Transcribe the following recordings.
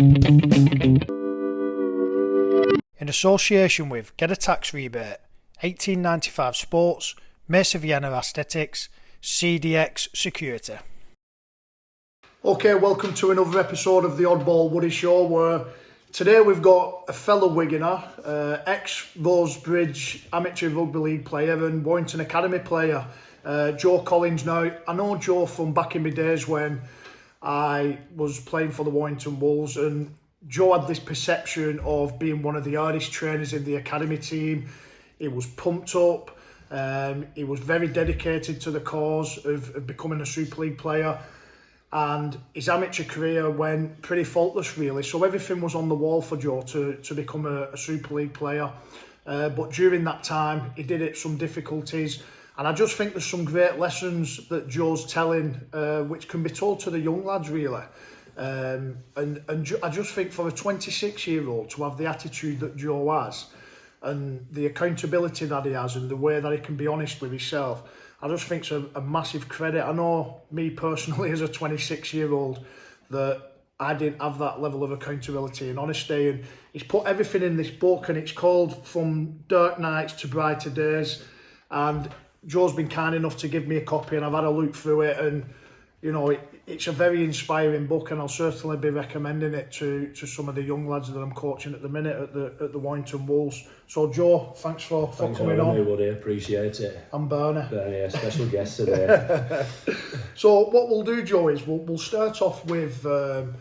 In association with Get a Tax Rebate, 1895 Sports, Mesa Vienna Aesthetics, CDX Security. Okay, welcome to another episode of the Oddball Woody Show, where today we've got a fellow Wiganer, ex-Rosebridge amateur rugby league player and Warrington Academy player, Joe Collins. Now, I know Joe from back in my days when I was playing for the Warrington Wolves, and Joe had this perception of being one of the hardest trainers in the academy team. He was pumped up, he was very dedicated to the cause of becoming a Super League player, and his amateur career went pretty faultless really. So everything was on the wall for Joe to become a Super League player. But during that time, he did hit some difficulties. And I just think there's some great lessons that Joe's telling, which can be told to the young lads, really. And I just think for a 26-year-old to have the attitude that Joe has, and the accountability that he has, and the way that he can be honest with himself, I just think it's a massive credit. I know me personally as a 26-year-old that I didn't have that level of accountability and honesty. And he's put everything in this book, and it's called From Dark Nights to Brighter Days. And Joe's been kind enough to give me a copy, and I've had a look through it, and you know, it's a very inspiring book, and I'll certainly be recommending it to some of the young lads that I'm coaching at the minute at the Warrington Wolves. So Joe, thanks for coming on. Thanks, appreciate it. I'm Bernie. Bernie, a special guest today. So what we'll do, Joe, is we'll start off with the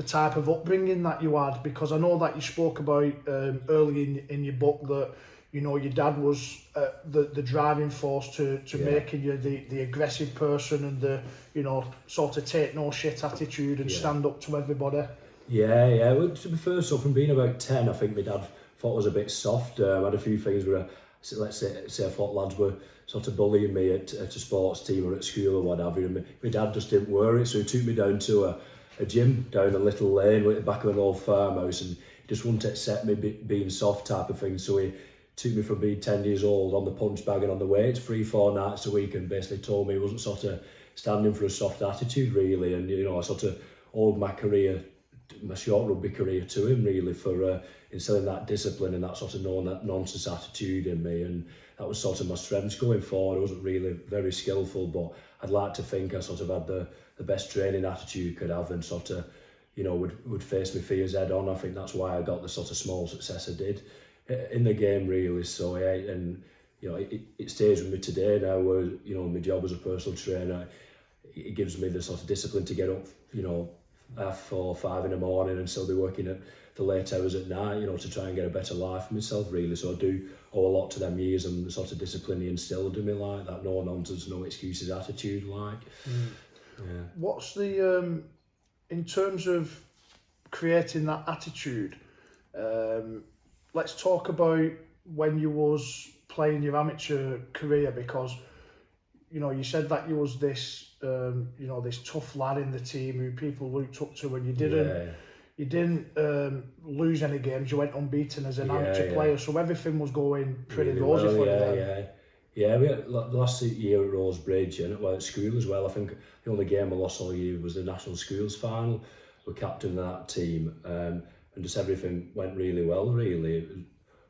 type of upbringing that you had, because I know that you spoke about early in your book that, you know, your dad was the driving force to making you the aggressive person and the, you know, sort of take no shit attitude and stand up to everybody. Yeah. Well, to be fair, so from being about 10, I think my dad thought I was a bit soft. I had a few things where, let's say I thought lads were sort of bullying me at a sports team or at school or whatever. And my dad just didn't wear it, so he took me down to a gym down a little lane at the back of an old farmhouse, and he just wouldn't accept me being soft type of thing. So he took me from being 10 years old on the punch bag and on the weights 3-4 nights a week, and basically told me he wasn't sort of standing for a soft attitude really. And you know, I sort of owed my short rugby career to him really for instilling that discipline and that sort of nonsense attitude in me, and that was sort of my strengths going forward. I wasn't really very skillful, but I'd like to think I sort of had the best training attitude you could have, and sort of, you know, would face my fears head on. I think that's why I got the sort of small success I did in the game really. So and you know, it stays with me today now, where, you know, my job as a personal trainer, it gives me the sort of discipline to get up, you know, at 4 or 5 in the morning and still be working at the late hours at night, you know, to try and get a better life for myself really. So I do owe a lot to them years and the sort of discipline he instilled in me, like that no nonsense, no excuses attitude, like. Yeah. What's the in terms of creating that attitude, let's talk about when you was playing your amateur career, because, you know, you said that you was this, you know, this tough lad in the team who people looked up to, and you didn't lose any games. You went unbeaten as an amateur player, so everything was going pretty rosy for you then. Yeah, we had the last year at Rosebridge and at school as well. I think the only game I lost all year was the National Schools Final. We're captain of that team, and just everything went really well, really. It was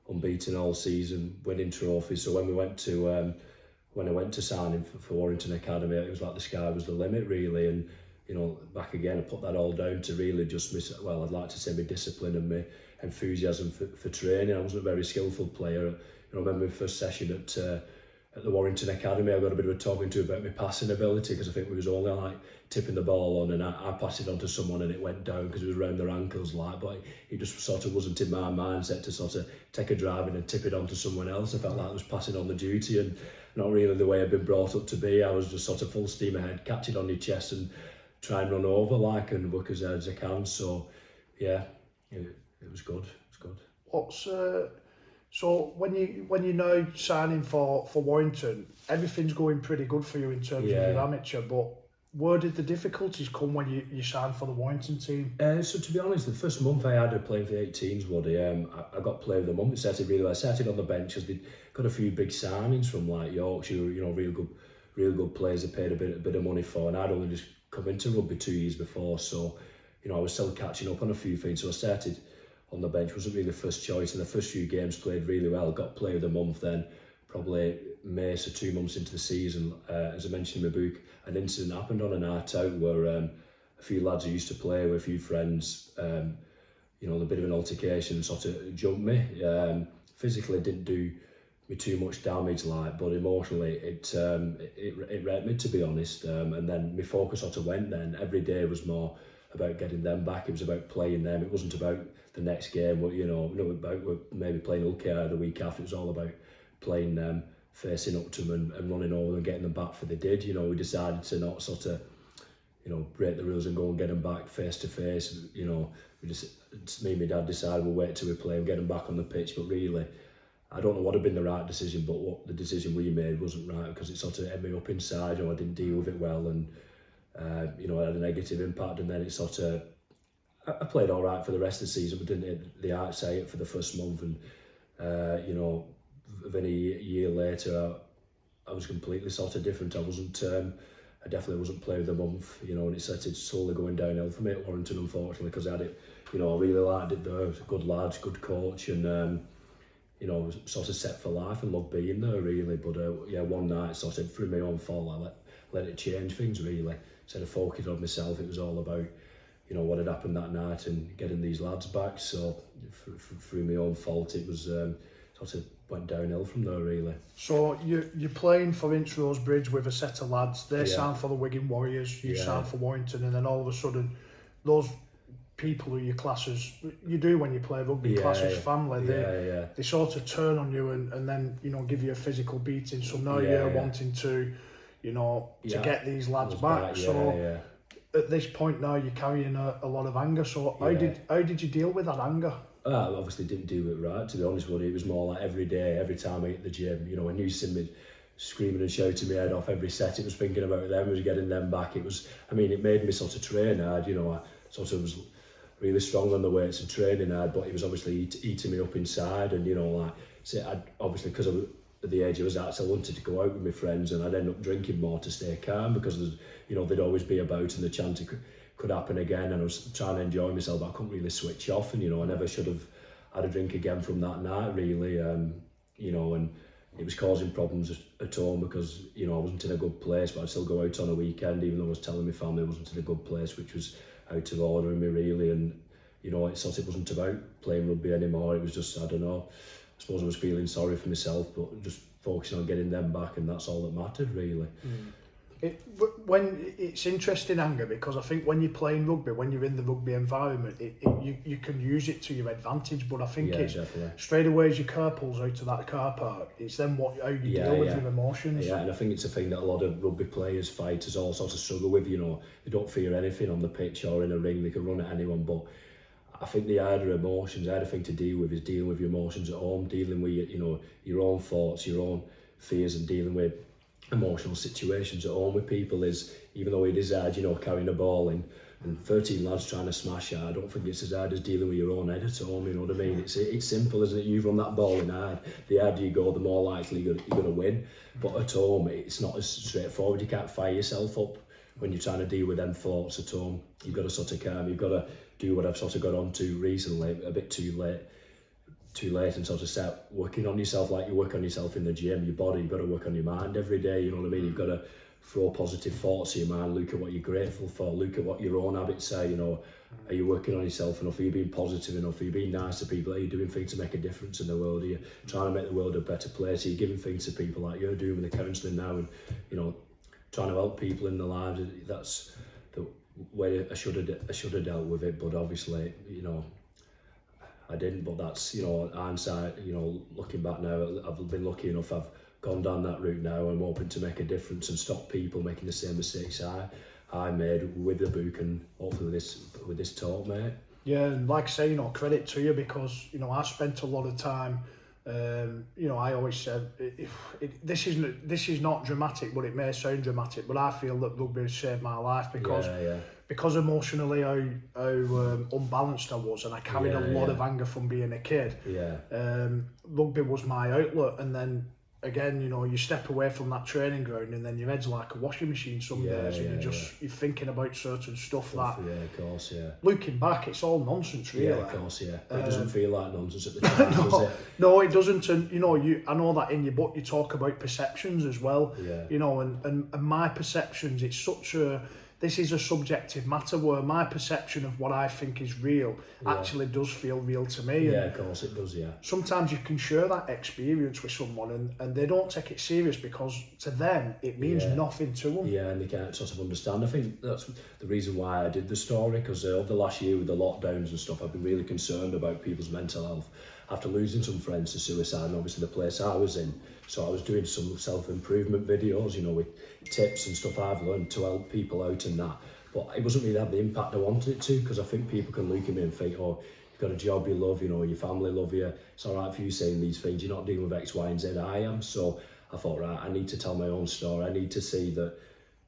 unbeaten all season, winning trophies. So when I went to signing for Warrington Academy, it was like the sky was the limit, really. And, you know, back again, I put that all down to really just I'd like to say my discipline and my enthusiasm for training. I wasn't a very skillful player. You know, I remember my first session at the Warrington Academy, I got a bit of a talking to about my passing ability, because I think we was only like tipping the ball on, and I passed it on to someone and it went down because it was around their ankles, like. But it just sort of wasn't in my mindset to sort of take a drive in and tip it on to someone else. I felt like I was passing on the duty, and not really the way I'd been brought up to be. I was just sort of full steam ahead, catch it on your chest and try and run over like, and work as hard as I can. So yeah, it was good. What's so when you now signing for Warrington, everything's going pretty good for you in terms of your amateur, but where did the difficulties come when you signed for the Warrington team? So to be honest, the first month I had playing for the 18s, Woody, I got player of the month. It started really well. I started on the bench because they'd got a few big signings from like Yorkshire, you know, real good players they paid a bit of money for, and I'd only just come into rugby 2 years before, so I was still catching up on a few things. So I started on the bench, wasn't really the first choice. And the first few games played really well. Got player of the month then, probably May, so 2 months into the season. As I mentioned in my book, an incident happened on a night out where a few lads I used to play with, a few friends, a bit of an altercation sort of jumped me. Physically didn't do me too much damage, but emotionally it wrecked me, to be honest. And then my focus sort of went then. Every day was more about getting them back. It was about playing them. It wasn't about the next game, about maybe playing okay the week after. It was all about playing them, facing up to them and running over them and getting them back for they did. We decided to not sort of, break the rules and go and get them back face to face. Me and my dad decided we'll wait till we play and get them back on the pitch. But really, I don't know what had been the right decision, but what the decision we made wasn't right because it sort of ended me up inside. I didn't deal with it well, and it had a negative impact. And then it sort of, I played all right for the rest of the season, but didn't hit the outside for the first month. And then a year later, I was completely sort of different. I definitely wasn't player of the month, and it started slowly going downhill for me at Warrington, unfortunately, because I had it, I really liked it there. It was a good lads, good coach, and sort of set for life and loved being there, really. But one night, sort of through my own fault, I let it change things, really. Instead of focusing on myself, it was all about, what had happened that night and getting these lads back. So through my own fault, it was sort of went downhill from there, really. So you're playing for Ince Rose Bridge with a set of lads. They signed for the Wigan Warriors. You signed for Warrington, and then all of a sudden, those people who you class as, you do when you play rugby, class as family, they sort of turn on you and then give you a physical beating. So now you're wanting to get these lads back. At this point now you're carrying a lot of anger. So how did you deal with that anger? I obviously didn't do it right, to be honest with you. It was more like every day, every time I hit the gym, when you see me screaming and shouting my head off every set, it was thinking about them, it was getting them back. It made me sort of train hard, I sort of was really strong on the weights and training hard, but it was obviously eating me up inside. And obviously because of the age I was at, so I wanted to go out with my friends, and I'd end up drinking more to stay calm because there'd always be a bout and the chance it could happen again, and I was trying to enjoy myself, but I couldn't really switch off, and I never should have had a drink again from that night, really. And it was causing problems at home because I wasn't in a good place, but I'd still go out on a weekend even though I was telling my family I wasn't in a good place, which was out of order in me, really. And it wasn't about playing rugby anymore. It was just, I don't know, I suppose I was feeling sorry for myself, but just focusing on getting them back, and that's all that mattered, really. When it's interesting, anger, because I think when you're playing rugby, when you're in the rugby environment, you can use it to your advantage. But I think it's definitely. Straight away as your car pulls out to that car park, it's then how you deal with your emotions. Yeah, and I think it's a thing that a lot of rugby players, fighters, all sorts of struggle with. They don't fear anything on the pitch or in a ring. They can run at anyone, but I think the harder emotions, the harder thing to deal with is dealing with your emotions at home, dealing with your own thoughts, your own fears, and dealing with emotional situations at home with people. Is, even though it is hard, carrying a ball and 13 lads trying to smash it, I don't think it's as hard as dealing with your own head at home, you know what I mean? It's simple, isn't it? You run that ball in hard, the harder you go, the more likely you're going to win. But at home, it's not as straightforward. You can't fire yourself up when you're trying to deal with them thoughts at home. You've got to sort of calm, you've got to do what I've sort of got onto recently, a bit too late, and sort of start working on yourself like you work on yourself in the gym, your body. You've got to work on your mind every day, you know what I mean? You've got to throw positive thoughts in your mind, look at what you're grateful for, look at what your own habits are, are you working on yourself enough, are you being positive enough, are you being nice to people, are you doing things to make a difference in the world, are you trying to make the world a better place, are you giving things to people like you're doing with the counselling now, and trying to help people in their lives. That's the way I should have dealt with it, but obviously, I didn't. But that's, hindsight, looking back now, I've been lucky enough, I've gone down that route now. I'm hoping to make a difference and stop people making the same mistakes I made with the book, and hopefully with this talk, mate. Yeah, and like I say, credit to you, because I spent a lot of time. I always said this is not dramatic, but it may sound dramatic. But I feel that rugby has saved my life because emotionally how unbalanced I was, and I carried a lot of anger from being a kid. Rugby was my outlet, and then again, you know, you step away from that training ground and then your head's like a washing machine some days, and you're thinking about certain stuff that, yeah, of course, yeah. Looking back, it's all nonsense, really. Yeah, of course, yeah. But it doesn't feel like nonsense at the time, does it? No, it doesn't. And you know, I know that in your book you talk about perceptions as well. Yeah. You know, and my perceptions, this is a subjective matter where my perception of what I think is real actually does feel real to me. Yeah, of course it does, yeah. Sometimes you can share that experience with someone and they don't take it serious because to them it means nothing to them. Yeah, and they can't sort of understand. I think that's the reason why I did the story, because over the last year with the lockdowns and stuff, I've been really concerned about people's mental health after losing some friends to suicide, and obviously the place I was in. So I was doing some self-improvement videos, you know, with tips and stuff I've learned to help people out and that. But it wasn't really having the impact I wanted it to, because I think people can look at me and think, oh, you've got a job you love, you know, your family love you. It's all right for you saying these things. You're not dealing with X, Y, and Z. I am. So I thought, right, I need to tell my own story. I need to see that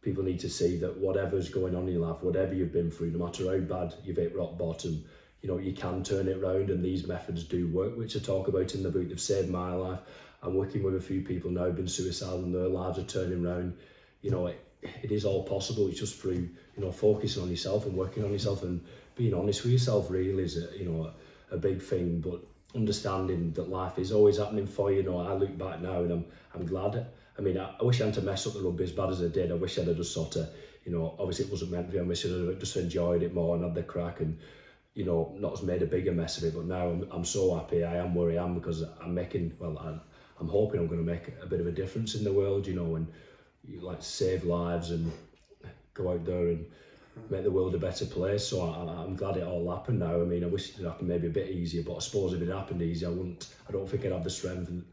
people need to see that whatever's going on in your life, whatever you've been through, no matter how bad you've hit rock bottom, you know, you can turn it around, and these methods do work, which I talk about in the book. They've saved my life. I'm working with a few people now who've been suicidal and their lives are turning around. You know, it is all possible. It's just through, you know, focusing on yourself and working on yourself and being honest with yourself really is, a big thing. But understanding that life is always happening for you. You know, I look back now and I'm glad. I mean, I wish I hadn't messed up the rugby as bad as I did. I wish I'd have just sort of, you know, obviously it wasn't meant to be. I wish I'd have just enjoyed it more and had the crack and, you know, not as made a bigger mess of it. But now I'm so happy. I am where I am because I'm hoping I'm going to make a bit of a difference in the world, you know, and you like save lives and go out there and make the world a better place. So I'm glad it all happened now. I mean, I wish it happened maybe a bit easier, but I suppose if it happened easy, I don't think I'd have the strength and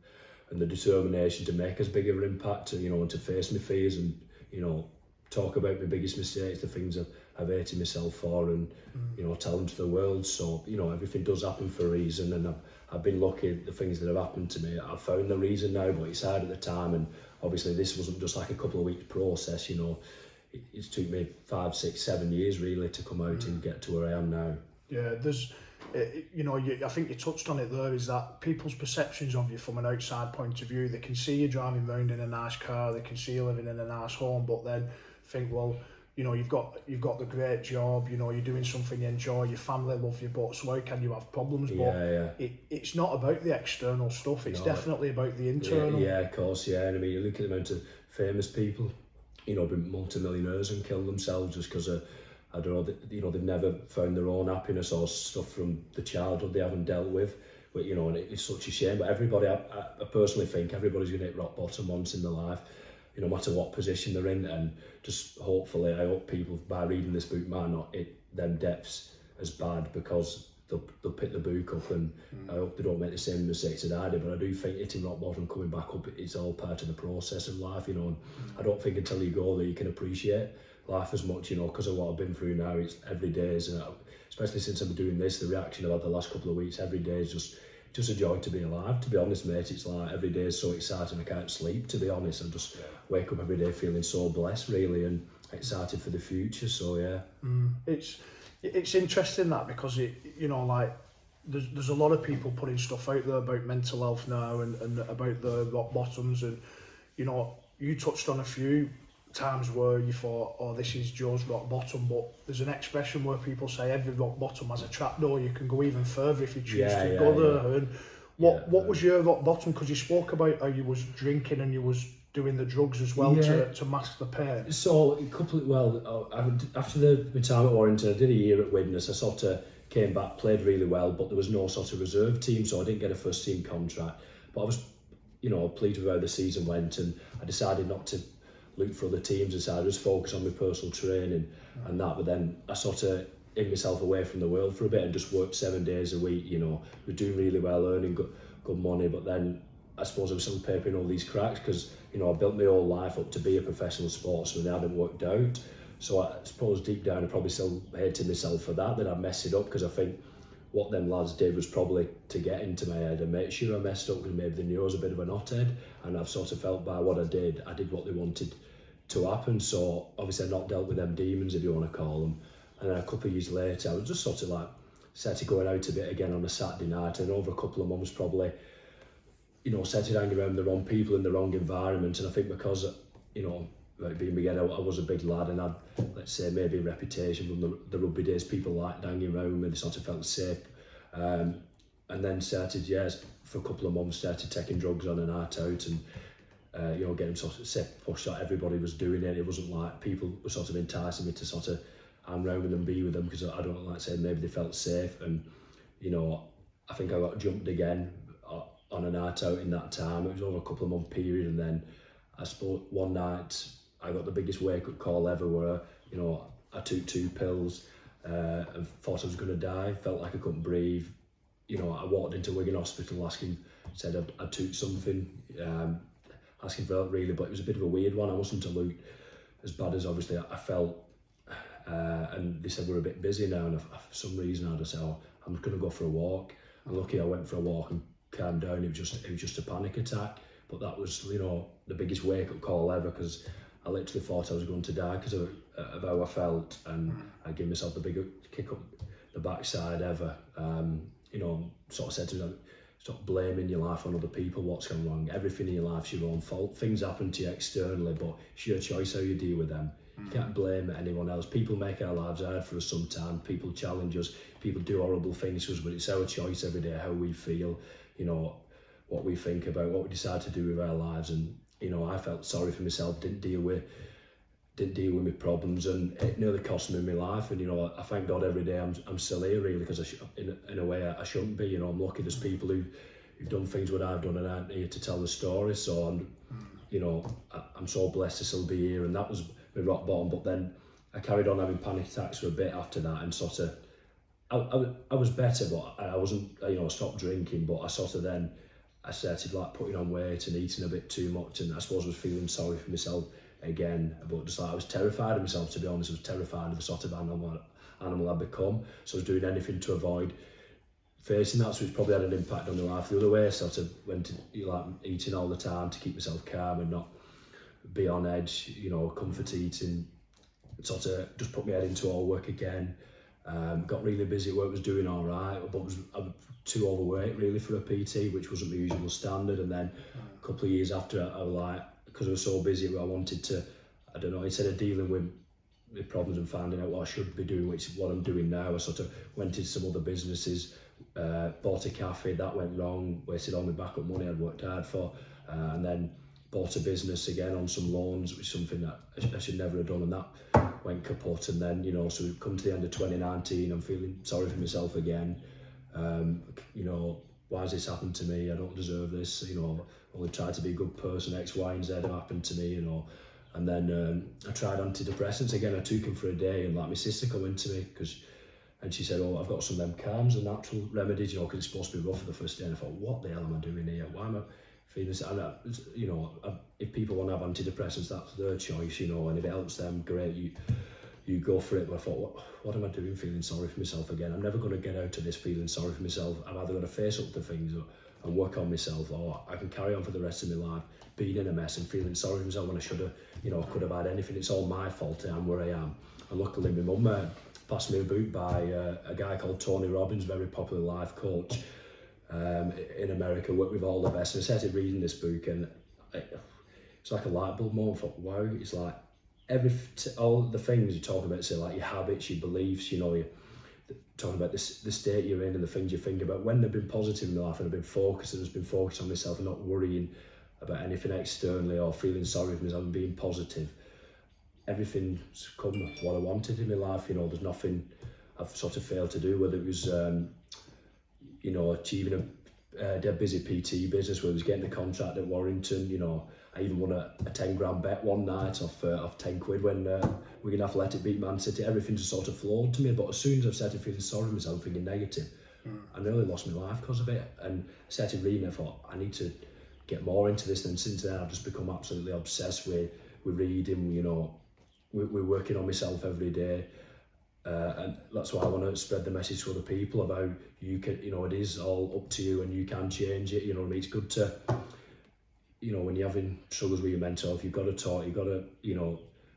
the determination to make as big of an impact, you know, and to face my fears and, you know, talk about my biggest mistakes, the things I've hated myself for, and you know, tell them to the world. So, you know, everything does happen for a reason, and I've been lucky. The things that have happened to me, I've found the reason now, but it's hard at the time. And obviously this wasn't just like a couple of weeks process, you know. It took me 5, 6, 7 years really to come out and get to where I am now. Yeah, you know, I think you touched on it there, is that people's perceptions of you from an outside point of view, they can see you driving around in a nice car, they can see you living in a nice home, but then think, well, you know, you've got the great job, you know, you're doing something you enjoy, your family love you, but so how can you have problems? It's not about the external stuff, it's definitely about the internal. Yeah, of course, yeah. And I mean, you look at the amount of famous people, you know, been multi-millionaires and killed themselves just because of, I don't know, you know, they've never found their own happiness or stuff from the childhood they haven't dealt with. But, you know, and it's such a shame. But everybody, I personally think everybody's going to hit rock bottom once in their life, you know, no matter what position they're in. And just hopefully, I hope people, by reading this book, might not hit them depths as bad, because they'll pick the book up, and I hope they don't make the same mistakes that I did. But I do think hitting rock bottom, coming back up, it's all part of the process of life, you know. And I don't think until you go there you can appreciate life as much, you know, because of what I've been through now. It's every day, especially since I'm doing this, the reaction I've had the last couple of weeks, every day is just a joy to be alive, to be honest, mate. It's like every day is so exciting, I can't sleep, to be honest. I just wake up every day feeling so blessed, really, and excited for the future. So yeah, it's interesting that, because it, you know, like there's a lot of people putting stuff out there about mental health now and about the rock bottoms, and you know, you touched on a few times where you thought, oh, this is Joe's rock bottom, but there's an expression where people say every rock bottom has a trapdoor, you can go even further if you choose to go there. And what was your rock bottom? Because you spoke about how you was drinking and you was doing the drugs as well to mask the pain. So after my time at Warrington, I did a year at Widnes. I sort of came back, played really well, but there was no sort of reserve team, so I didn't get a first team contract. But I was, you know, pleased with how the season went, and I decided not to look for other teams, and so I just focus on my personal training and that. But then I sort of hid myself away from the world for a bit and just worked 7 days a week, you know. I was doing really well, earning good money, but then I suppose I was still papering all these cracks because, you know, I built my whole life up to be a professional sportsman. They hadn't worked out. So I suppose deep down I probably still hated myself for that I messed it up, because I think what them lads did was probably to get into my head and make sure I messed up, because maybe they knew I was a bit of a knothead, and I've sort of felt by what I did what they wanted to happen. So obviously I've not dealt with them demons, if you want to call them. And then a couple of years later I was just sort of like started going out a bit again on a Saturday night, and over a couple of months probably started hanging around the wrong people in the wrong environment. And I think because, like being again, I was a big lad and had, let's say, maybe a reputation from the rugby days. People liked hanging around me, they sort of felt safe. And then started, for a couple of months, started taking drugs on a night out and, getting sort of pushed out. Everybody was doing it. It wasn't like people were sort of enticing me to sort of hang around with them, be with them, because I don't like saying maybe they felt safe. And, I think I got jumped again on a night out in that time. It was over a couple of month period, and then I suppose one night I got the biggest wake up call ever where, I took 2 pills and thought I was going to die, felt like I couldn't breathe. I walked into Wigan Hospital said I took something, asking for help really, but it was a bit of a weird one. I wasn't to look as bad as obviously I felt, and they said we're a bit busy now, and for some reason I just said, I'm going to go for a walk. And lucky I went for a walk and calmed down. It was just a panic attack, but that was the biggest wake up call ever, because I literally thought I was going to die because of how I felt, and I gave myself the biggest kick up the backside ever. Sort of said to me, stop blaming your life on other people, what's gone wrong. Everything in your life's your own fault. Things happen to you externally, but it's your choice how you deal with them. You can't blame anyone else. People make our lives hard for us sometimes. People challenge us. People do horrible things to us, but it's our choice every day how we feel, what we think about, what we decide to do with our lives. And, I felt sorry for myself, didn't deal with my problems, and it nearly cost me my life. And, I thank God every day I'm still here, really, because in a way I shouldn't be. I'm lucky there's people who've done things what I've done and aren't here to tell the story. So I'm so blessed to still be here, and that was my rock bottom. But then I carried on having panic attacks for a bit after that, and sort of I was better, but I wasn't, I stopped drinking, but I sort of then I started like putting on weight and eating a bit too much, and I suppose I was feeling sorry for myself again, but just like I was terrified of myself, to be honest. I was terrified of the sort of animal I'd become, so I was doing anything to avoid facing that, so it's probably had an impact on my life the other way. I sort of went to like eating all the time to keep myself calm and not be on edge, comfort eating, sort of just put my head into all work again. Got really busy at work, was doing all right, but I was too overweight really for a PT, which wasn't my usual standard. And then a couple of years after, I was like, because I was so busy, I wanted to, I don't know, instead of dealing with the problems and finding out what I should be doing, which is what I'm doing now, I sort of went into some other businesses, bought a cafe, that went wrong, wasted all my backup money I'd worked hard for, and then bought a business again on some loans, which is something that I should never have done, and that went kaput. And then, so we've come to the end of 2019, I'm feeling sorry for myself again. Why has this happened to me? I don't deserve this. Only tried to be a good person, X, Y, and Z have happened to me, And then I tried antidepressants again. I took them for a day, and like my sister come into me, and she said, I've got some of them calms and natural remedies, because it's supposed to be rough for the first day. And I thought, what the hell am I doing here? Why am I feeling this? And if people want to have antidepressants, that's their choice, and if it helps them, great, you go for it. But I thought, what am I doing feeling sorry for myself again? I'm never going to get out of this feeling sorry for myself. I'm either going to face up to things and work on myself, or I can carry on for the rest of my life being in a mess and feeling sorry for myself when I should have, I could have had anything. It's all my fault. I'm where I am. And luckily my mum passed me a book by a guy called Tony Robbins, very popular life coach in America, worked with all the best. And I started reading this book, and it's like a light bulb moment. I thought, wow, it's like all the things you talk about, say like your habits, your beliefs, you're talking about the state you're in and the things you think about, when they've been positive in my life and I've been focused and just been focused on myself and not worrying about anything externally or feeling sorry for myself and being positive, everything's come what I wanted in my life. There's nothing I've sort of failed to do, whether it was achieving a dead busy PT business, where I was getting the contract at Warrington. I even won a 10 grand bet one night off 10 quid when Wigan Athletic beat Man City. Everything just sort of flowed to me, but as soon as I started feeling sorry for myself, thinking negative, I nearly lost my life because of it. And I started reading, I thought, I need to get more into this. And since then I've just become absolutely obsessed with reading. We're working on myself every day, and that's why I want to spread the message to other people about you can, it is all up to you and you can change it. It's good to, when you're having struggles with your mental health, you've got to talk, you've got to,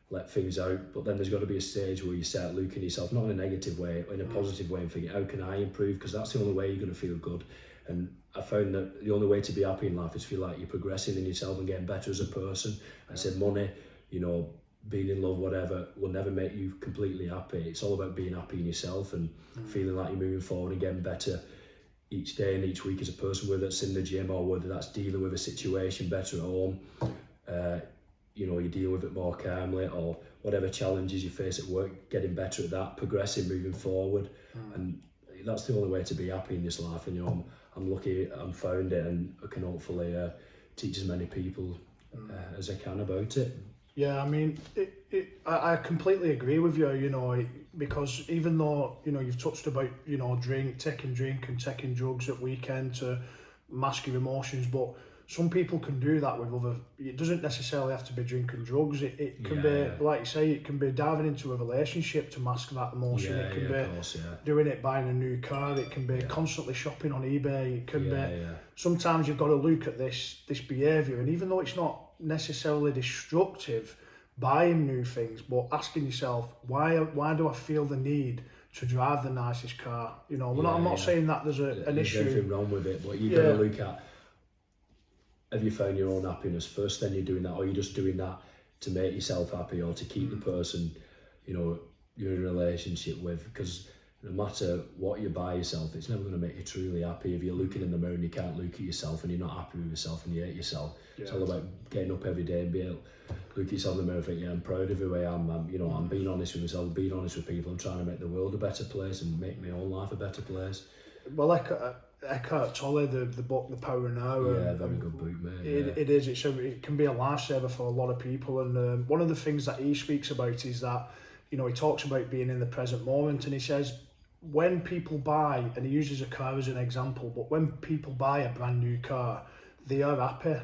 let things out. But then there's got to be a stage where you start looking at yourself, not in a negative way, in a positive way, and thinking, how can I improve? Because that's the only way you're going to feel good. And I found that the only way to be happy in life is feel like you're progressing in yourself and getting better as a person. I said money, you know, being in love, whatever, will never make you completely happy. It's all about being happy in yourself and feeling like you're moving forward and getting better each day and each week as a person, whether it's in the gym or whether that's dealing with a situation better at home. You know, you deal with it more calmly, or whatever challenges you face at work, getting better at that, progressing, moving forward. And that's the only way to be happy in this life. And you know, I'm lucky I'm found it, and I can hopefully teach as many people as I can about it. Yeah, I mean, I completely agree with you, you know, because even though, you know, you've touched about, you know, taking drink and taking drugs at weekend to mask your emotions, but some people can do that with other, it doesn't necessarily have to be drinking drugs, it can be, like you say, it can be diving into a relationship to mask that emotion, it can be doing it buying a new car, it can be constantly shopping on eBay, it can be, sometimes you've got to look at this behaviour, and even though it's not necessarily destructive, buying new things, but asking yourself, why do I feel the need to drive the nicest car? You know, I'm not saying that there's an issue. There's nothing wrong with it, but you've got to look at, have you found your own happiness first, then you're doing that, or you're just doing that to make yourself happy or to keep the person, you know, you're in a relationship with? Because no matter what you buy yourself, it's never going to make you truly happy. If you're looking in the mirror and you can't look at yourself and you're not happy with yourself and you hate yourself, it's all about getting up every day and being able to look at yourself in the mirror and think, yeah, I'm proud of who I am. I'm being honest with myself, being honest with people. I'm trying to make the world a better place and make my own life a better place. Well, Eckhart Tolle, the book The Power Now. Very good book, mate. It is. It can be a lifesaver for a lot of people. And one of the things that he speaks about is that, you know, he talks about being in the present moment, and he says when people buy, and he uses a car as an example, but when people buy a brand new car, they are happy.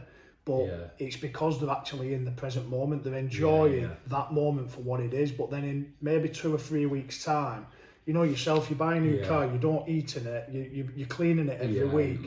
But it's because they're actually in the present moment. They're enjoying that moment for what it is. But then in maybe 2 or 3 weeks' time, you know yourself, you buy a new car, you don't eat in it, you're cleaning it every week.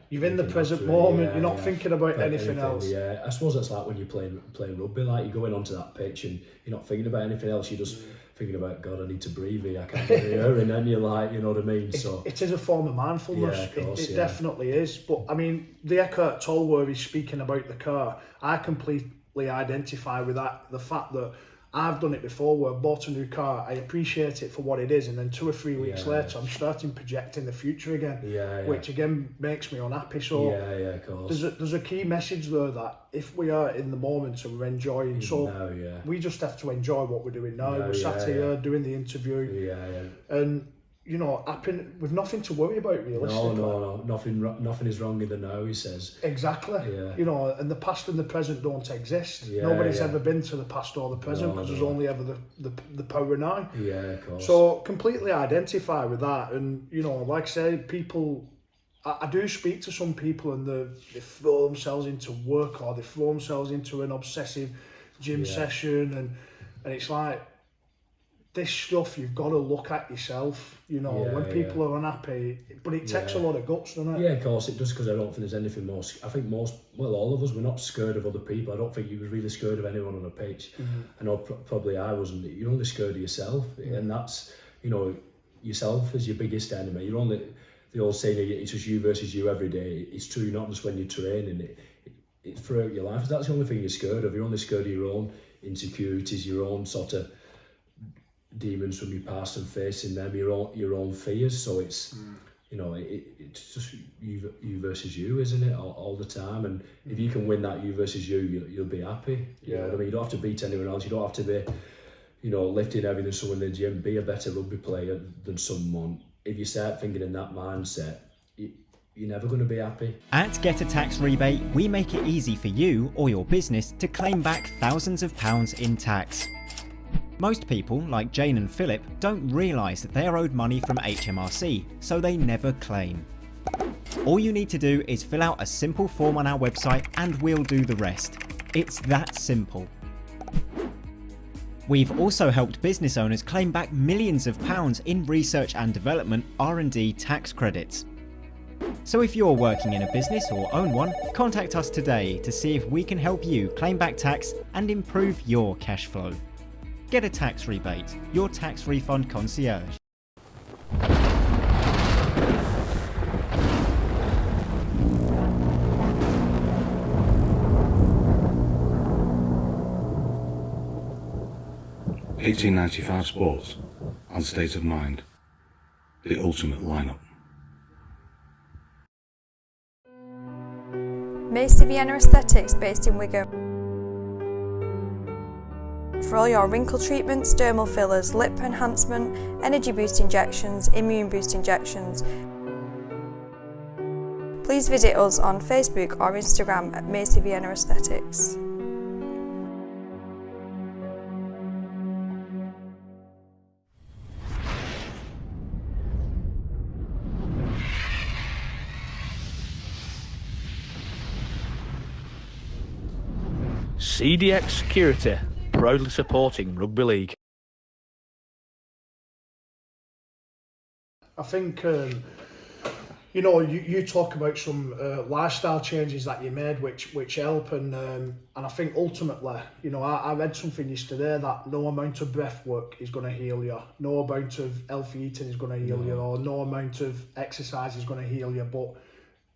You're in the present moment, you're not thinking about anything else. Yeah, I suppose it's like when you're playing rugby, like you're going onto that pitch and you're not thinking about anything else, you're just thinking about, God, I need to breathe here, I can't get here, and then you're like, you know what I mean? So it is a form of mindfulness, it definitely is. But I mean, the Eckhart Tolle where he's speaking about the car, I completely identify with that, the fact that I've done it before where I bought a new car, I appreciate it for what it is, and then 2 or 3 weeks later I'm starting projecting the future again, which again makes me unhappy. So of course. There's a key message there that if we are in the moment and we're enjoying, we just have to enjoy what we're doing now. We're sat here doing the interview, and you know, with nothing to worry about realistically. No, nothing is wrong in the now, he says. Exactly. You know, and the past and the present don't exist. Nobody's ever been to the past or the present, because there's only ever the power now. Yeah, of course. So completely identify with that, and you know, like I say, people, I do speak to some people and they throw themselves into work, or they throw themselves into an obsessive gym session, and it's like, this stuff you've got to look at yourself, you know, when people are unhappy, but it takes a lot of guts, doesn't it? Yeah, of course it does, because I don't think there's anything more, I think all of us, we're not scared of other people. I don't think you were really scared of anyone on a pitch. I know probably I wasn't. You're only scared of yourself, and that's, you know, yourself is your biggest enemy. You're only, the old saying, it's just you versus you every day. It's true, not just when you're training, it's throughout your life. That's the only thing you're scared of. You're only scared of your own insecurities, your own sort of demons from your past, and facing them, your own fears. So it's you know, it's just you versus you, isn't it, all the time? And if you can win that you versus you'll be happy. You know what I mean? You don't have to beat anyone else. You don't have to be, you know, lifting heavier than someone in the gym. Be a better rugby player than someone. If you start thinking in that mindset, you're never going to be happy. At Get a Tax Rebate, we make it easy for you or your business to claim back thousands of pounds in tax. Most people, like Jane and Philip, don't realise that they are owed money from HMRC, so they never claim. All you need to do is fill out a simple form on our website and we'll do the rest. It's that simple. We've also helped business owners claim back millions of pounds in research and development R&D tax credits. So if you're working in a business or own one, contact us today to see if we can help you claim back tax and improve your cash flow. Get a Tax Rebate, your tax refund concierge. 1895 Sports and State of Mind, the ultimate lineup. Macy Vienna Aesthetics based in Wigan. For all your wrinkle treatments, dermal fillers, lip enhancement, energy boost injections, immune boost injections. Please visit us on Facebook or Instagram at Macy Vienna Aesthetics. CDX Security, proudly supporting Rugby League. I think, you talk about some lifestyle changes that you made which help, and I think ultimately, I read something yesterday that no amount of breath work is going to heal you, no amount of healthy eating is going to heal you, or no amount of exercise is going to heal you, but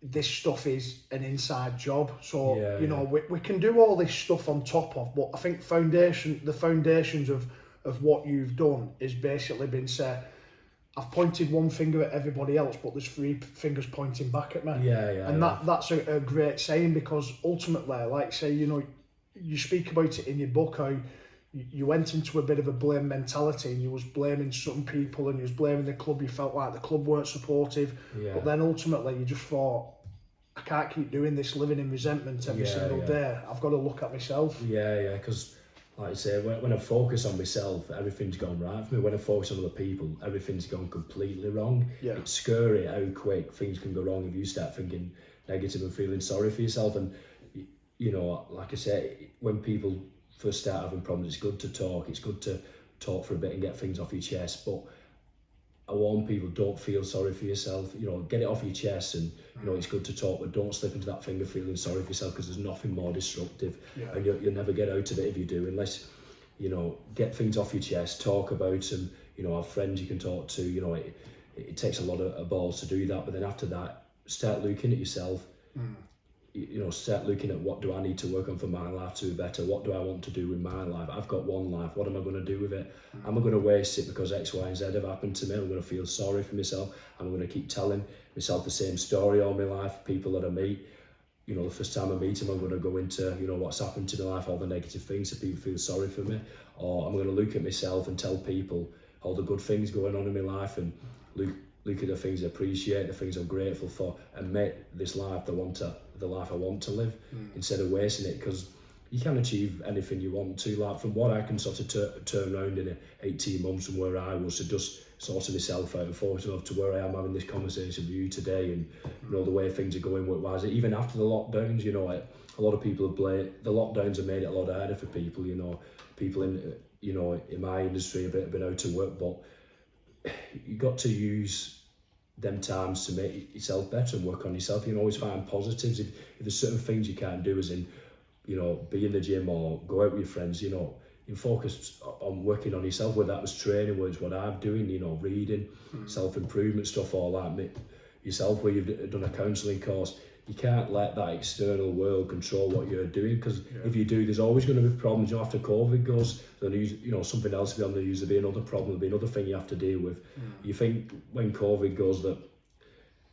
this stuff is an inside job. So we can do all this stuff on top of, but I think the foundations of what you've done is basically been set. I've pointed one finger at everybody else, but there's three fingers pointing back at me. That's a great saying, because ultimately, like say, you speak about it in your book how you went into a bit of a blame mentality, and you was blaming some people and you was blaming the club. You felt like the club weren't supportive, but then ultimately you just thought, I can't keep doing this, living in resentment every single day. I've got to look at myself. Because like I say, when I focus on myself, everything's gone right for me. When I focus on other people, everything's gone completely wrong. It's scary how quick things can go wrong if you start thinking negative and feeling sorry for yourself. And like I say, when people first start having problems, it's good to talk. It's good to talk for a bit and get things off your chest. But I warn people, don't feel sorry for yourself. Get it off your chest, and it's good to talk, but don't slip into that finger feeling sorry for yourself, because there's nothing more destructive, and you'll never get out of it if you do, unless get things off your chest, talk about them. Have friends you can talk to. It takes a lot of balls to do that, but then after that, start looking at yourself. Start looking at, what do I need to work on for my life to be better? What do I want to do with my life? I've got one life. What am I going to do with it? Am I going to waste it because X, Y, and Z have happened to me? I'm going to feel sorry for myself. I'm going to keep telling myself the same story all my life. People that I meet, the first time I meet them, I'm going to go into, what's happened to my life, all the negative things, so people feel sorry for me. Or I'm going to look at myself and tell people all the good things going on in my life, and look at the things I appreciate, the things I'm grateful for, and make this life the life I want to live, instead of wasting it, because you can achieve anything you want to. Like, from what I can sort of turn around in 18 months from where I was, to just sorting myself out and focusing on to where I am having this conversation with you today, and the way things are going work-wise. Even after the lockdowns, a lot of people have blamed the lockdowns have made it a lot harder for people. People in my industry have been out of work, but you got to use them times to make yourself better and work on yourself. You can always find positives. If there's certain things you can't do, as in, be in the gym or go out with your friends, you focus on working on yourself, whether that was training, whether it's what I'm doing, reading, self-improvement stuff, all that. Yourself, where you've done a counselling course, you can't let that external world control what you're doing, because if you do, there's always going to be problems. After COVID goes, then something else will be on the news, there'll be another problem, there'll be another thing you have to deal with. You think when COVID goes that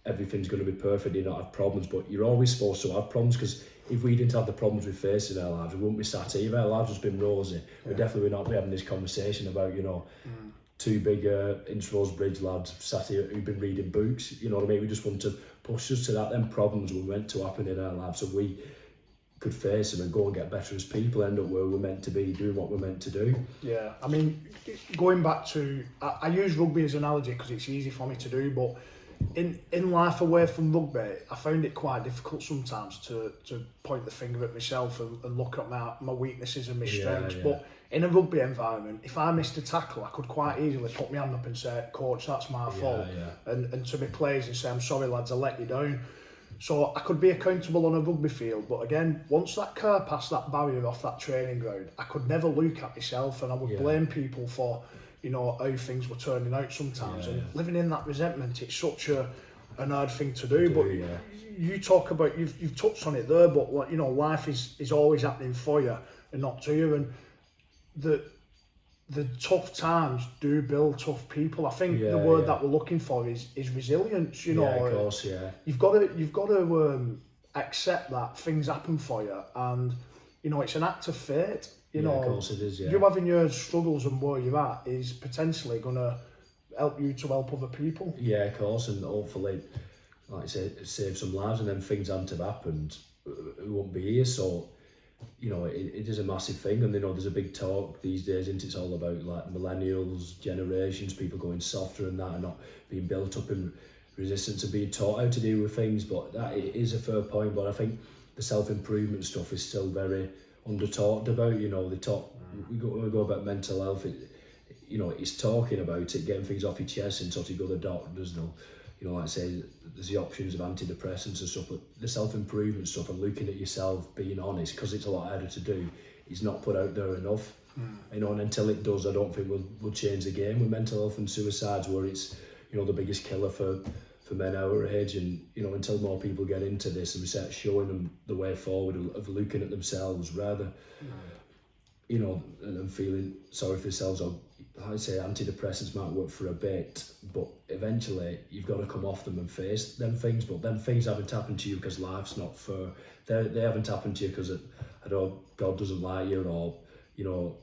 everything's going to be perfect, you not have problems, but you're always supposed to have problems, because if we didn't have the problems we face in our lives, we wouldn't be sat here. If our lives has been rosy, we definitely would not be having this conversation about, two big Inchroads Bridge lads sat here who've been reading books. You know what I mean? We just want to push us to that. Them problems were meant to happen in our lives, so we could face them and go and get better as people, end up where we're meant to be, doing what we're meant to do. Yeah, I mean, going back to, I use rugby as an analogy because it's easy for me to do, but in life away from rugby, I found it quite difficult sometimes to point the finger at myself and look at my weaknesses and my strengths. But in a rugby environment, if I missed a tackle, I could quite easily put my hand up and say, "Coach, that's my fault." And to my players and say, "I'm sorry lads, I let you down." So I could be accountable on a rugby field, but again, once that car passed that barrier off that training ground, I could never look at myself, and I would blame people for how things were turning out sometimes. And living in that resentment, it's such an hard thing to do. But you talk about, you've touched on it there, but life is always happening for you and not to you. And the tough times do build tough people. I think the word that we're looking for is resilience. You know, of course, you've got to accept that things happen for you, and you know it's an act of fate. You know, of course it is. Yeah. You having your struggles and where you're at is potentially going to help you to help other people. Yeah, of course, and hopefully, like I say, save some lives, and then things hadn't have happened, we won't be here. So, you know, it is a massive thing, and you know, there's a big talk these days, isn't it? It's all about like millennials, generations, people going softer and that, and not being built up in resistance and being taught how to deal with things. But that is a fair point. But I think the self-improvement stuff is still very under-talked about. You know, they talk, we go about mental health. You know, it's talking about it, getting things off your chest, and sort of go to the doctors. You know, like I say, there's the options of antidepressants and stuff, but the self-improvement stuff and looking at yourself, being honest, because it's a lot harder to do, is not put out there enough. You know, and until it does, I don't think we'll change the game with mental health and suicides, where it's, you know, the biggest killer for men our age. And you know, until more people get into this and we start showing them the way forward of looking at themselves rather, you know, and feeling sorry for themselves, or I say antidepressants might work for a bit, but eventually you've got to come off them and face them things. But then things haven't happened to you because life's not fair. They haven't happened to you because I know God doesn't like you, or you know,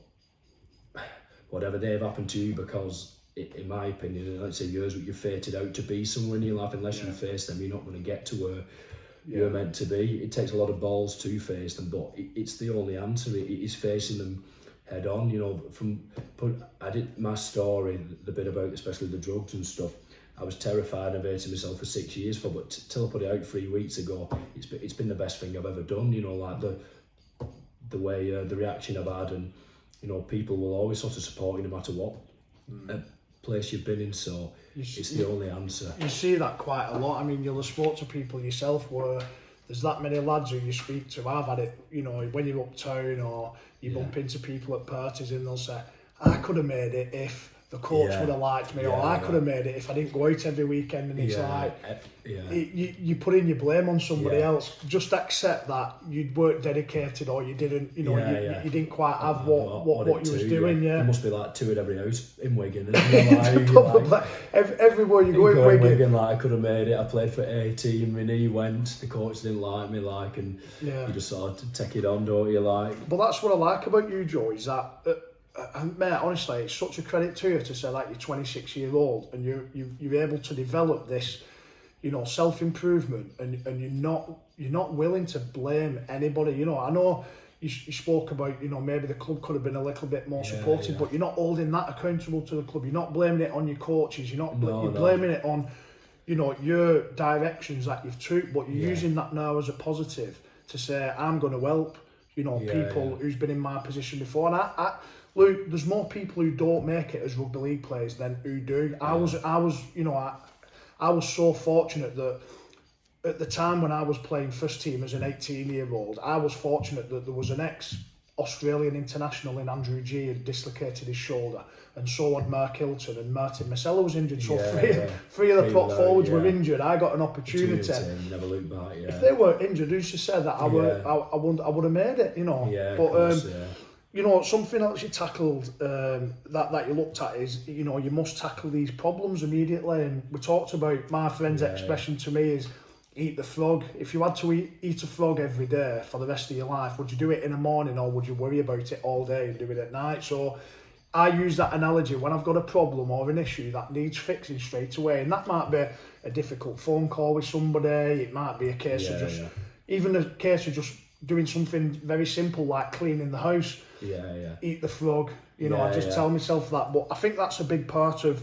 whatever. They've happened to you because, in my opinion, and I'd say yours, you're fated out to be somewhere in your life. Unless you face them, you're not going to get to where you're meant to be. It takes a lot of balls to face them, but it's the only answer. It is facing them head on. You know, I did my story, the bit about especially the drugs and stuff. I was terrified of hating myself for 6 years but till I put it out 3 weeks ago, it's been the best thing I've ever done. You know, like the way the reaction I've had, and you know, people will always sort of support you no matter what place you've been in. So it's the only answer. You see that quite a lot. I mean, you'll have spoke to people yourself where there's that many lads who you speak to. I've had it, you know, when you're uptown or you bump into people at parties and they'll say, I could have made it if the coach would have liked me, or I could have made it if I didn't go out every weekend. And it's like, you put in your blame on somebody else. Just accept that you'd worked dedicated, or you didn't, you know, you didn't quite have what you was doing. There must be like two at every house in Wigan, isn't probably. Like, everywhere you go in Wigan, like, I could have made it. I played for A team, my knee went, the coach didn't like me, like, and you just sort of take it on, don't you, like. But that's what I like about you, Joe, is that mate, honestly, it's such a credit to you to say that you're 26 years old and you're able to develop this, you know, self-improvement, and you're not willing to blame anybody. You know, I know you spoke about, you know, maybe the club could have been a little bit more supportive, but you're not holding that accountable to the club. You're not blaming it on your coaches. You're blaming it on, you know, your directions that you've took, but you're using that now as a positive to say, I'm going to help, you know, people who's been in my position before. And Luke, there's more people who don't make it as rugby league players than who do. I was so fortunate that at the time when I was playing first team as an 18-year-old, I was fortunate that there was an ex-Australian international in Andrew G had dislocated his shoulder, and so had Mark Hilton, and Martin Marcelo was injured. So three of the prop forwards were injured. I got an opportunity. Never look back. If they weren't injured, who's to say that I would have made it? You know. You know, something else you tackled that you looked at is, you know, you must tackle these problems immediately. And we talked about, my friend's expression to me is, eat the frog. If you had to eat a frog every day for the rest of your life, would you do it in the morning, or would you worry about it all day and do it at night? So I use that analogy when I've got a problem or an issue that needs fixing straight away. And that might be a difficult phone call with somebody. It might be a case of just, even a case of just doing something very simple like cleaning the house. Eat the frog. You know, I just tell myself that. But I think that's a big part of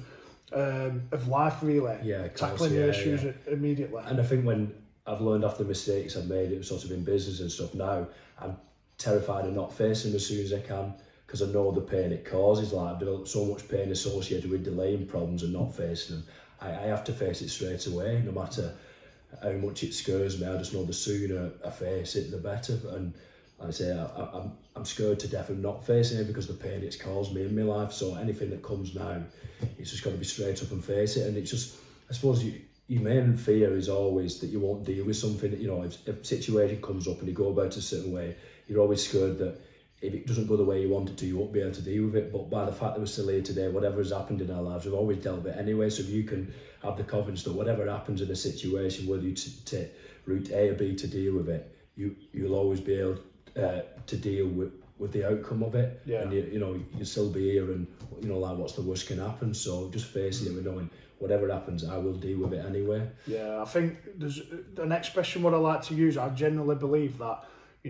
life, really. Tackling your issues immediately. And I think when I've learned after the mistakes I've made, it sort of in business and stuff, now I'm terrified of not facing them as soon as I can, because I know the pain it causes. Like, I've developed so much pain associated with delaying problems and not facing them. I have to face it straight away, no matter how much it scares me. I just know the sooner I face it, the better. And like I say, I'm scared to death of not facing it because the pain it's caused me in my life. So anything that comes now, it's just got to be straight up and face it. And it's just, I suppose your main fear is always that you won't deal with something. You know, if a situation comes up and you go about it a certain way, you're always scared that if it doesn't go the way you want it to, you won't be able to deal with it. But by the fact that we're still here today, whatever has happened in our lives, we've always dealt with it anyway. So if you can have the confidence that whatever happens in a situation, whether you take route A or B to deal with it, you'll always be able to deal with the outcome of it. Yeah. And you'll still be here, and like what's the worst can happen. So just facing it with knowing whatever happens, I will deal with it anyway. Yeah, I think there's an expression what I like to use. I genuinely believe that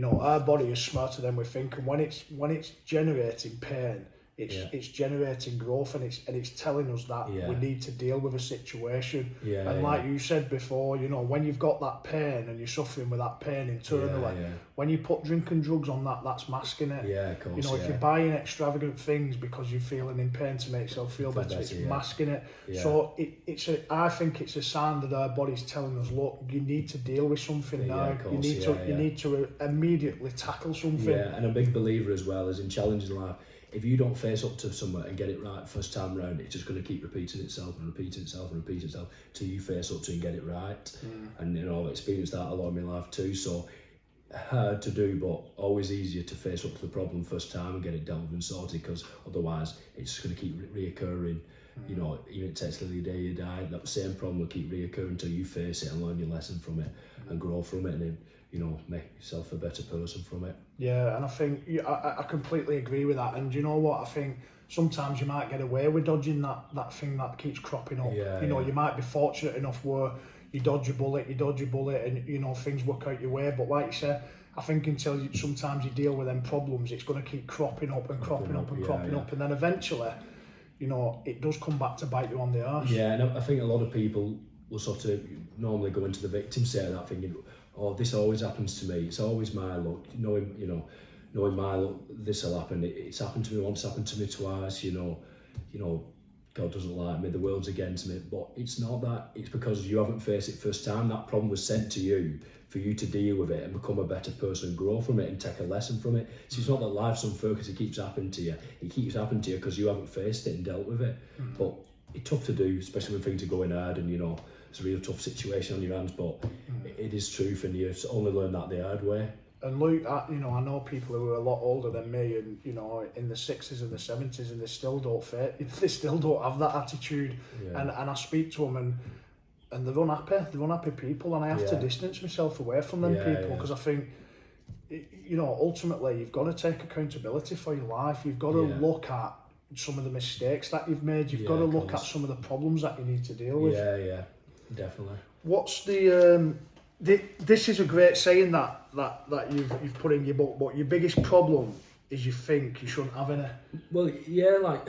our body is smarter than we think, and when it's generating pain, it's generating growth, and it's telling us that we need to deal with a situation. And like you said before, when you've got that pain and you're suffering with that pain internally, when you put drink and drugs on that, that's masking it. Yeah, of course. If you're buying extravagant things because you're feeling in pain to make yourself feel better, it's masking it. So I think it's a sign that our body's telling us, look, you need to deal with something now. Of course, you need to immediately tackle something. Yeah, and a big believer as well is in challenging life. If you don't face up to somewhere and get it right first time round, it's just going to keep repeating itself and repeating itself and repeating itself till you face up to and get it right. And I've experienced that a lot in my life too. So hard to do, but always easier to face up to the problem first time and get it dealt with and sorted, because otherwise it's just going to keep reoccurring. Even if it takes till the day you die, that same problem will keep reoccurring until you face it and learn your lesson from it and grow from it, and then make yourself a better person from it. Yeah, and I think I completely agree with that. And you know what? I think sometimes you might get away with dodging that thing that keeps cropping up. You might be fortunate enough where you dodge a bullet, and things work out your way. But like you said, I think until sometimes you deal with them problems, it's going to keep cropping up and cropping up and cropping up, and then eventually, it does come back to bite you on the arse. Yeah, and I think a lot of people will sort of normally go into the victim side of that, thinking, oh, this always happens to me, it's always my luck, knowing my luck, this will happen, it's happened to me once, happened to me twice, God doesn't like me, the world's against me. But it's not that, it's because you haven't faced it first time. That problem was sent to you for you to deal with it and become a better person and grow from it and take a lesson from it. So it's not that life's unfair because it keeps happening to you, it keeps happening to you because you haven't faced it and dealt with it. But it's tough to do, especially when things are going hard and it's a real tough situation on your hands, but it is truth, and you only learn that the hard way. And Luke, I know people who are a lot older than me, and in the 60s and the 70s, and they still don't have that attitude. And I speak to them, and they're unhappy people, and I have to distance myself away from them people, because I think, ultimately you've got to take accountability for your life. You've got to look at some of the mistakes that you've made. You've got to look at some of the problems that you need to deal with. Yeah, definitely. What's the this is a great saying that you've put in your book, but your biggest problem is you think you shouldn't have any. Well, yeah, like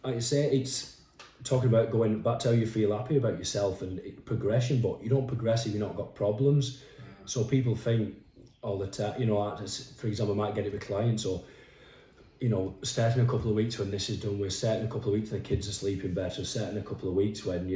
you say, it's talking about going back to how you feel happy about yourself and progression, but you don't progress if you've not got problems. So people think all the time, for example, I might get it with clients, or starting a couple of weeks when this is done, we're starting a couple of weeks when the kids are sleeping better, starting a couple of weeks when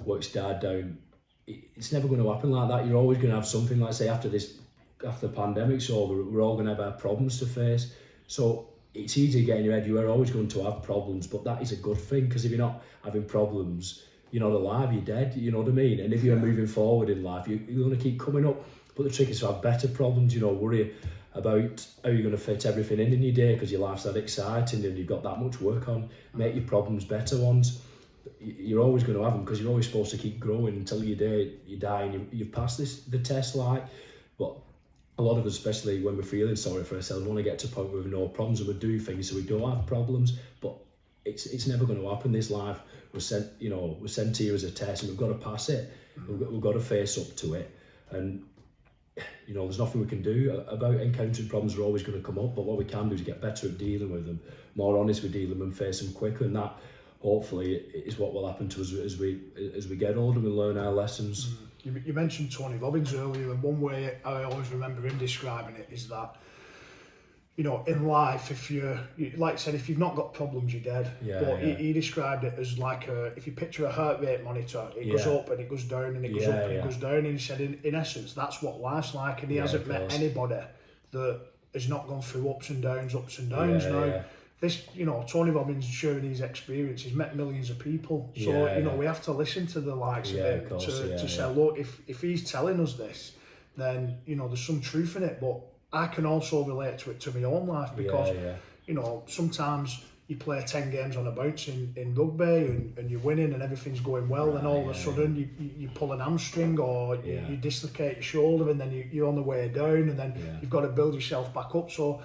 work's died down. It's never going to happen like that. You're always going to have something, like say after the pandemic's over, we're all going to have our problems to face. So it's easy to get in your head, you are always going to have problems, but that is a good thing, because if you're not having problems, you're not alive, you're dead, you know what I mean? And if you're moving forward in life, you're going to keep coming up. But the trick is to have better problems, worry about how you're going to fit everything in your day, because your life's that exciting and you've got that much work on. Make your problems better ones. You're always going to have them, because you're always supposed to keep growing until you die and you've passed the test. But a lot of us, especially when we're feeling sorry for ourselves, want to get to a point where we have no problems and we do things so we don't have problems. But it's never going to happen. This life was sent here as a test, and we've got to pass it. We've got to face up to it, and there's nothing we can do about encountering problems. Are always going to come up, but what we can do is get better at dealing with them, more honest with dealing with them, face them quicker, and that hopefully is what will happen to us as we get older. We learn our lessons. You mentioned Tony Robbins earlier, and one way I always remember him describing it is that in life, if like I said, if you've not got problems, you're dead. He described it as like if you picture a heart rate monitor, it goes up and it goes down and it goes up and it goes down, and he said in essence that's what life's like, and he hasn't met anybody that has not gone through ups and downs. This, Tony Robbins sharing his experience, he's met millions of people. So, we have to listen to the likes of him to say, look, if he's telling us this, then, there's some truth in it. But I can also relate to it to my own life because, yeah. you know, sometimes you play 10 games on a bounce in rugby and you're winning and everything's going well, then all of a sudden you pull an hamstring or you dislocate your shoulder and then you're on the way down and then you've got to build yourself back up. So,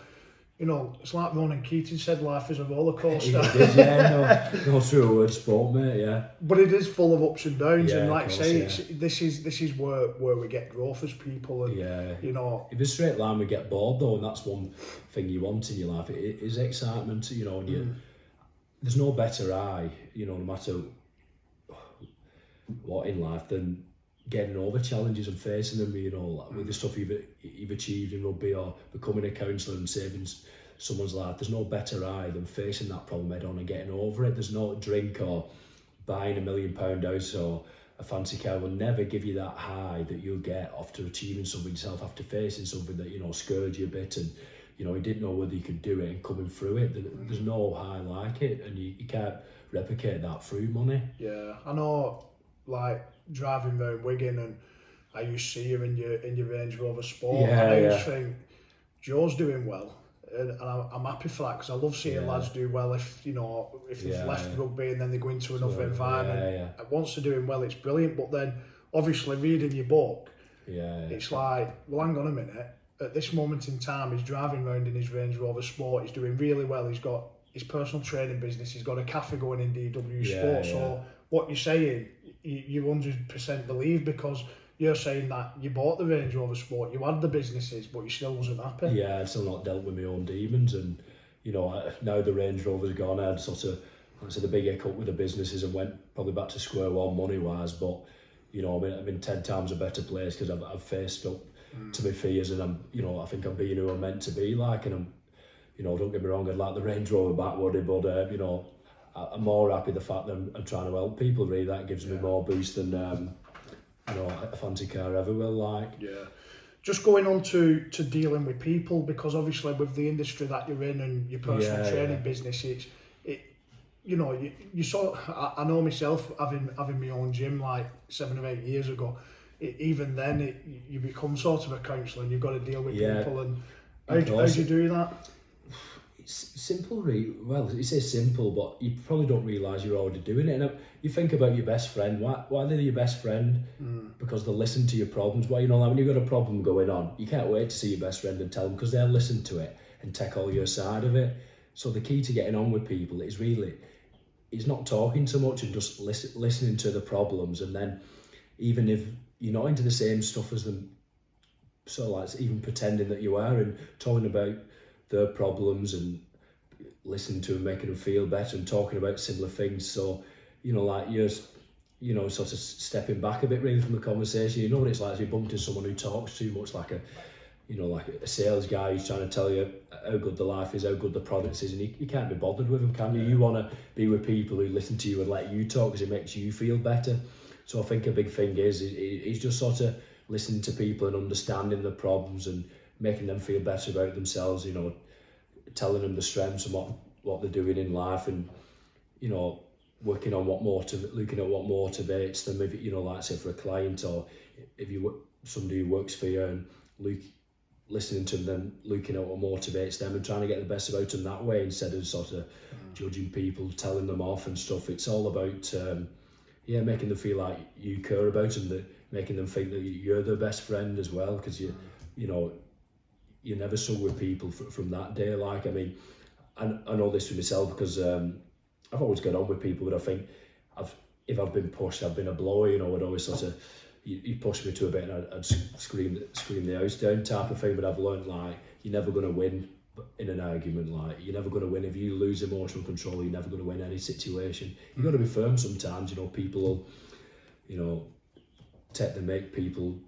you know, it's like Ronan Keating said, life is a roller coaster. It is, no true word sport, mate, yeah. But it is full of ups and downs, and like course, I say, this is where we get growth as people, and you know, if it's straight line we get bored though, and that's one thing you want in your life. It is excitement, you know, and there's no better high, you know, no matter what in life than getting over challenges and facing them, you know, like with the stuff you've achieved in rugby or becoming a counsellor and saving someone's life. There's no better high than facing that problem head on and getting over it. There's no drink or buying £1 million house or a fancy car will never give you that high that you'll get after achieving something yourself, after facing something that, you know, scared you a bit and, you know, you didn't know whether you could do it and coming through it. There's no high like it, and you can't replicate that through money. Yeah, I know, like driving around Wigan, and I used to see you in your Range Rover Sport, and I used to think, Joe's doing well, and I'm happy for that because I love seeing lads do well if they've left rugby and then they go into another environment. Once they're doing well, it's brilliant, but then obviously reading your book, it's like, well, hang on a minute, at this moment in time he's driving around in his Range Rover Sport, he's doing really well, he's got his personal training business, he's got a cafe going in DW Sport, so what you're saying, you 100% believe, because you're saying that you bought the Range Rover Sport, you had the businesses, but you still wasn't happy. Yeah, I'd still not dealt with my own demons, and you know, now the Range Rover's gone, I had sort of, like I said, a big hiccup with the businesses and went probably back to square one money wise, but you know, I'm in 10 times a better place because I've faced up to my fears, and I'm, you know, I think I'm being who I'm meant to be like, and I'm, you know, don't get me wrong, I'd like the Range Rover back, would it, but you know, I'm more happy the fact that I'm trying to help people, really. That gives me more boost than you know, a fancy car ever will, like. Yeah. Just going on to dealing with people, because obviously with the industry that you're in and your personal training business, it you know, you sort of, I know myself having my own gym like 7 or 8 years ago, even then you become sort of a counsellor and you've got to deal with people, and how do you do that? It's simple, really. Well, it says simple, but you probably don't realise you're already doing it. And you think about your best friend. Why they're your best friend? Because they'll listen to your problems. Well, you know, like when you've got a problem going on, you can't wait to see your best friend and tell them, because they'll listen to it and take all your side of it. So the key to getting on with people is not talking so much and just listening to the problems. And then even if you're not into the same stuff as them, so like even pretending that you are and talking about their problems and listening to them, making them feel better and talking about similar things. So, you know, like you're, you know, sort of stepping back a bit really from the conversation. You know what it's like if you bump into someone who talks too much, like a sales guy who's trying to tell you how good the life is, how good the product is, and you can't be bothered with them, can you? You want to be with people who listen to you and let you talk because it makes you feel better. So I think a big thing is just sort of listening to people and understanding the problems and making them feel better about themselves, you know, telling them the strengths and what they're doing in life, and, you know, looking at what motivates them. If, you know, like say for a client, or if you somebody who works for you, and listening to them, looking at what motivates them and trying to get the best about them that way, instead of sort of judging people, telling them off and stuff. It's all about making them feel like you care about them, making them think that you're their best friend as well, because you know, you never saw with people from that day. Like, I mean, I know this for myself because I've always got on with people, but I think if I've been pushed, I've been a blower, you know. I'd always sort of, you push me to a bit and I'd scream the house down type of thing. But I've learned, like, you're never going to win in an argument. Like, you're never going to win if you lose emotional control. You're never going to win any situation. You've got to be firm sometimes. You know, people will, you know, make people,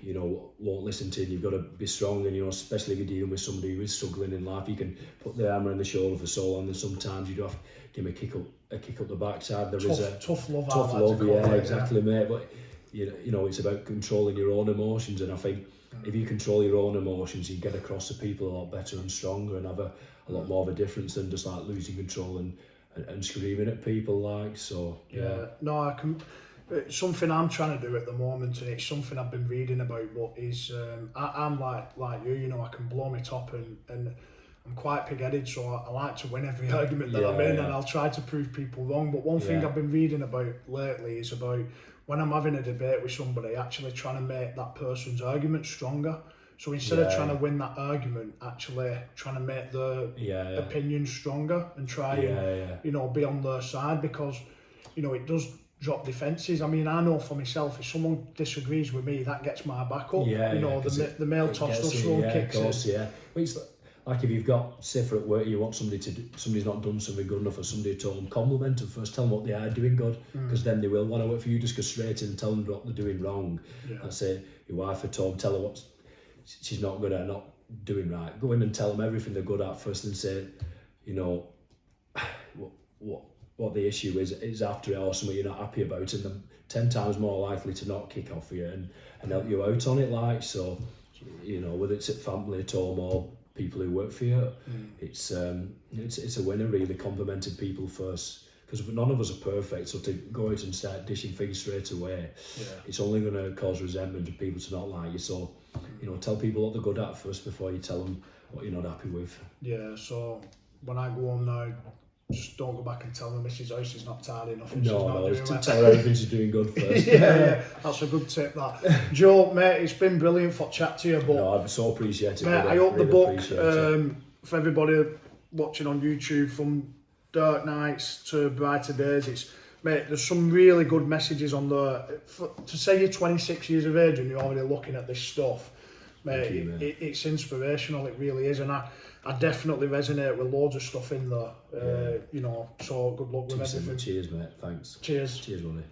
you know, won't listen to you. You've got to be strong, and, you know, especially if you're dealing with somebody who is struggling in life, you can put the hammer on the shoulder for so long, and sometimes you do have to give them a kick up the backside. There is a tough love, exactly, mate. But you know, it's about controlling your own emotions, and I think if you control your own emotions, you get across to people a lot better and stronger, and have a lot more of a difference than just like losing control and screaming at people, like. So no, it's something I'm trying to do at the moment, and it's something I've been reading about. But is I'm like you, you know, I can blow my top, and I'm quite pig-headed, so I like to win every argument that I'm in, and I'll try to prove people wrong. But one thing I've been reading about lately is about when I'm having a debate with somebody, actually trying to make that person's argument stronger. So instead of trying to win that argument, actually trying to make the opinion stronger and try and you know, be on their side, because you know it does drop defences. I mean, I know for myself, if someone disagrees with me, that gets my back up. The male testosterone kicks in. Well, it's like if you've got, say for at work, you want somebody to do, somebody's not done something good enough, or somebody told them, compliment them first, tell them what they are doing good, because then they will. Want to wait for you, just go straight in and tell them what they're doing wrong. And say, your wife at home, tell her what she's not good at, not doing right. Go in and tell them everything they're good at first, and say, you know, what the issue is after it, or something you're not happy about, and they're 10 times more likely to not kick off for you and help you out on it. Like, so, you know, whether it's at family, at home, or people who work for you, it's a winner really, complimenting people first, because none of us are perfect. So to go out and start dishing things straight away, it's only going to cause resentment of people to not like you. So, you know, tell people what they're good at first before you tell them what you're not happy with. Yeah, so when I go home now, just don't go back and tell me Mrs. House is not tidy enough. Just tell her everything she's doing good first. That's a good tip, that. Joe, mate, it's been brilliant for chat to you. But no, I've so appreciated it. Mate, I hope the book, for everybody watching on YouTube, from dark nights to brighter days, mate, there's some really good messages on there. To say you're 26 years of age and you're already looking at this stuff, mate, it's inspirational, it really is, and I definitely resonate with loads of stuff in there. You know, so good luck with everything. Cheers, mate. Thanks. Cheers. Cheers, buddy.